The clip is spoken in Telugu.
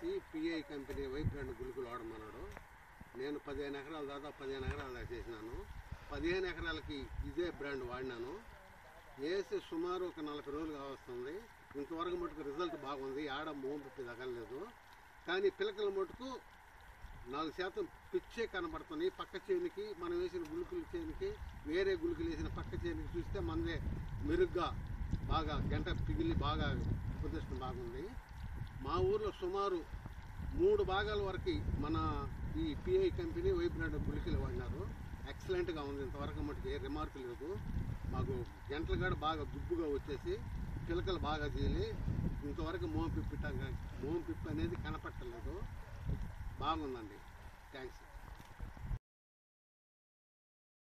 చేసి పిఐ కంపెనీ వైట్ బ్రాండ్ గుళికలు వాడమన్నాడు. నేను 15 ఎకరాలు దాదాపు 15 ఎకరాలు దాకా చేసినాను. 15 ఎకరాలకి ఇదే బ్రాండ్ వాడినాను. వేసి సుమారు ఒక 40 రోజులుగా వస్తుంది. ఇంతవరకు మటుకు రిజల్ట్ బాగుంది. ఆడ మోంపిప్పి తగలలేదు. కానీ పిలకల మటుకు 4% పిచ్చే కనబడుతుంది. పక్క చేనికి మనం వేసిన గుళికల చేనికి వేరే గుళికలు వేసిన పక్క చేనికి చూస్తే మనదే మెరుగ్గా బాగా గంట పిగిలి బాగా ప్రదర్శన బాగుంది. మా ఊర్లో సుమారు 3 భాగాల వరకు మన ఈ పిఐ కంపెనీ వైట్ బ్రాండ్ గుళికలు వాడినారు. ఎక్సలెంట్గా ఉంది. ఇంతవరకు మటుకు ఏ రిమార్క్ లేదు. మాకు గంటలు కూడా బాగా గుబ్బుగా వచ్చేసి పిలకలు బాగా చేయాలి. ఇంతవరకు మోంపిప్పి అనేది కనపట్టలేదు. బాగుందండి. థ్యాంక్స్.